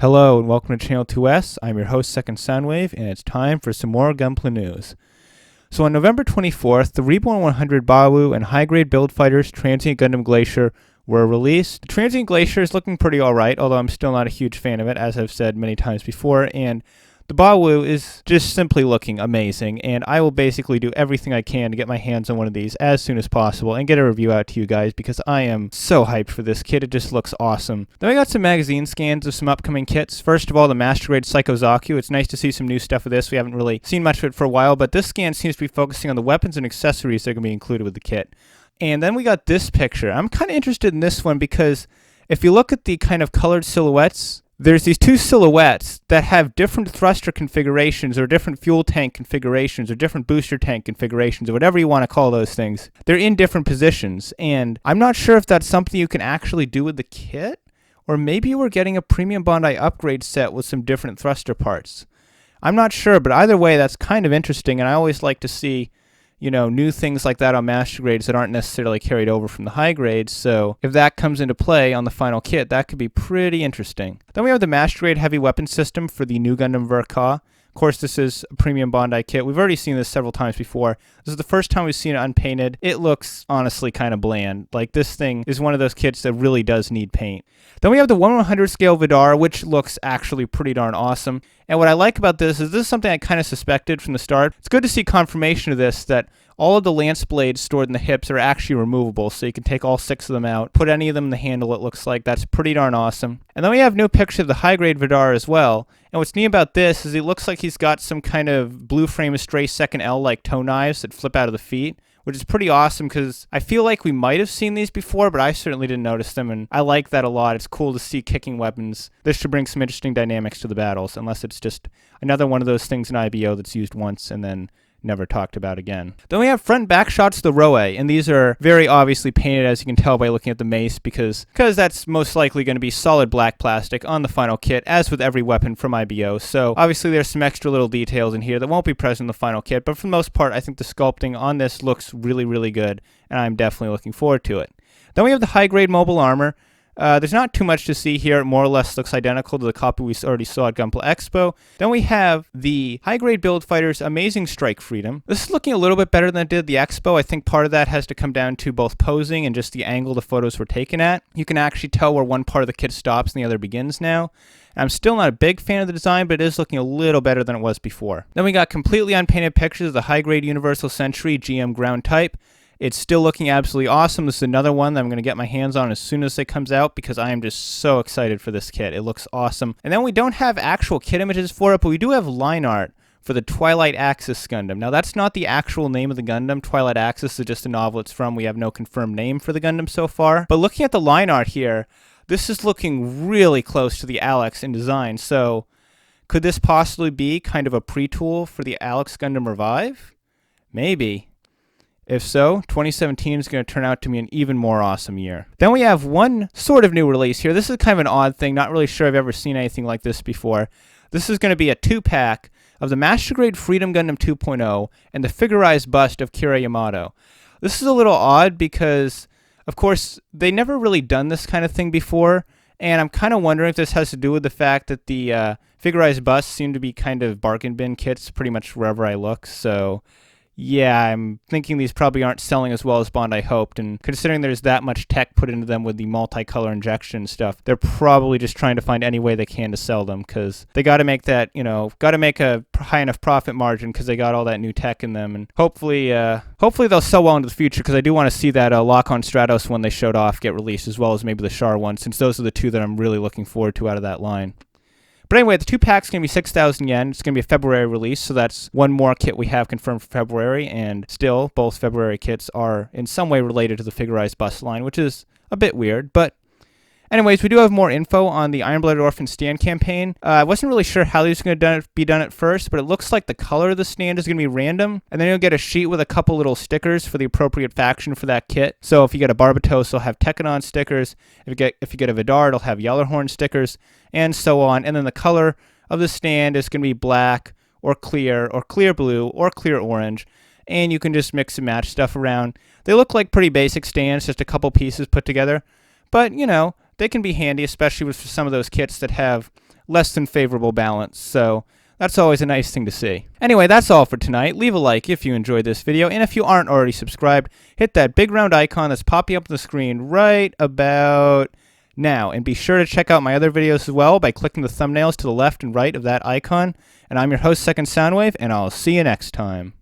Hello and welcome to Channel 2S. I'm your host, Second Soundwave, and it's time for some more Gunpla news. So on November 24th, the Reborn 100 Bawu and high-grade build fighters Transient Gundam Glacier were released. The Transient Glacier is looking pretty alright, although I'm still not a huge fan of it, as I've said many times before, and the Bawu is just simply looking amazing, and I will basically do everything I can to get my hands on one of these as soon as possible and get a review out to you guys because I am so hyped for this kit. It just looks awesome. Then we got some magazine scans of some upcoming kits. First of all, the Master Grade Psycho Zaku. It's nice to see some new stuff with this. We haven't really seen much of it for a while, but this scan seems to be focusing on the weapons and accessories that are going to be included with the kit. And then we got this picture. I'm kind of interested in this one because if you look at the kind of colored silhouettes, there's these two silhouettes that have different thruster configurations or different fuel tank configurations or different booster tank configurations or whatever you want to call those things. They're in different positions, and I'm not sure if that's something you can actually do with the kit, or maybe we're getting a Premium Bandai upgrade set with some different thruster parts. I'm not sure, but either way, that's kind of interesting, and I always like to see new things like that on master grades that aren't necessarily carried over from the high grades, so if that comes into play on the final kit, that could be pretty interesting. Then we have the master grade heavy weapon system for the new Gundam Verka. Of course, this is a Premium Bandai kit. We've already seen this several times before. This is the first time we've seen it unpainted. It looks honestly kind of bland. Like, this thing is one of those kits that really does need paint. Then we have the 1/100 Scale Vidar, which looks actually pretty darn awesome. And what I like about this is something I kind of suspected from the start. It's good to see confirmation of this, that all of the lance blades stored in the hips are actually removable, so you can take all 6 of them out, put any of them in the handle, it looks like. That's pretty darn awesome. And then we have new pictures of the high-grade Vidar as well. And what's neat about this is it looks like he's got some kind of blue frame Stray 2nd L-like toe knives that flip out of the feet, which is pretty awesome because I feel like we might have seen these before, but I certainly didn't notice them, and I like that a lot. It's cool to see kicking weapons. This should bring some interesting dynamics to the battles, unless it's just another one of those things in IBO that's used once and then never talked about again. Then we have front and back shots of the Roe, and these are very obviously painted, as you can tell by looking at the mace, because that's most likely going to be solid black plastic on the final kit, as with every weapon from IBO. So obviously there's some extra little details in here that won't be present in the final kit, but for the most part, I think the sculpting on this looks really, really good, and I'm definitely looking forward to it. Then we have the high-grade mobile armor. There's not too much to see here. It more or less looks identical to the copy we already saw at Gunpla Expo. Then we have the high-grade build fighters Amazing Strike Freedom. This is looking a little bit better than it did the Expo. I think part of that has to come down to both posing and just the angle the photos were taken at. You can actually tell where one part of the kit stops and the other begins now. I'm still not a big fan of the design, but it is looking a little better than it was before. Then we got completely unpainted pictures of the high-grade Universal Sentry GM ground type. It's still looking absolutely awesome. This is another one that I'm going to get my hands on as soon as it comes out because I am just so excited for this kit. It looks awesome. And then we don't have actual kit images for it, but we do have line art for the Twilight Axis Gundam. Now, that's not the actual name of the Gundam. Twilight Axis is just a novel it's from. We have no confirmed name for the Gundam so far. But looking at the line art here, this is looking really close to the Alex in design. So could this possibly be kind of a pre-tool for the Alex Gundam Revive? Maybe. If so, 2017 is going to turn out to be an even more awesome year. Then we have one sort of new release here. This is kind of an odd thing. Not really sure I've ever seen anything like this before. This is going to be a 2-pack of the Master Grade Freedom Gundam 2.0 and the figurized bust of Kira Yamato. This is a little odd because, of course, they never really done this kind of thing before, and I'm kind of wondering if this has to do with the fact that the figurized busts seem to be kind of bargain bin kits pretty much wherever I look, so yeah, I'm thinking these probably aren't selling as well as Bandai hoped, and considering there's that much tech put into them with the multicolor injection stuff, they're probably just trying to find any way they can to sell them, because they got to make that, got to make a high enough profit margin because they got all that new tech in them, and hopefully they'll sell well into the future, because I do want to see that Lock-On Stratos one they showed off get released, as well as maybe the Char one, since those are the two that I'm really looking forward to out of that line. But anyway, the 2-pack's going to be 6,000 yen. It's going to be a February release, so that's one more kit we have confirmed for February, and still, both February kits are in some way related to the figurized bust line, which is a bit weird, but anyways, we do have more info on the Iron-Blooded Orphan stand campaign. I wasn't really sure how these are going to be done at first, but it looks like the color of the stand is going to be random, and then you'll get a sheet with a couple little stickers for the appropriate faction for that kit. So if you get a Barbatos, it'll have Tekkanon stickers. If you get a Vidar, it'll have Yellerhorn stickers, and so on. And then the color of the stand is going to be black or clear blue or clear orange, and you can just mix and match stuff around. They look like pretty basic stands, just a couple pieces put together, but they can be handy, especially with some of those kits that have less than favorable balance, so that's always a nice thing to see. Anyway, that's all for tonight. Leave a like if you enjoyed this video, and if you aren't already subscribed, hit that big round icon that's popping up on the screen right about now, and be sure to check out my other videos as well by clicking the thumbnails to the left and right of that icon. And I'm your host, Second Soundwave, and I'll see you next time.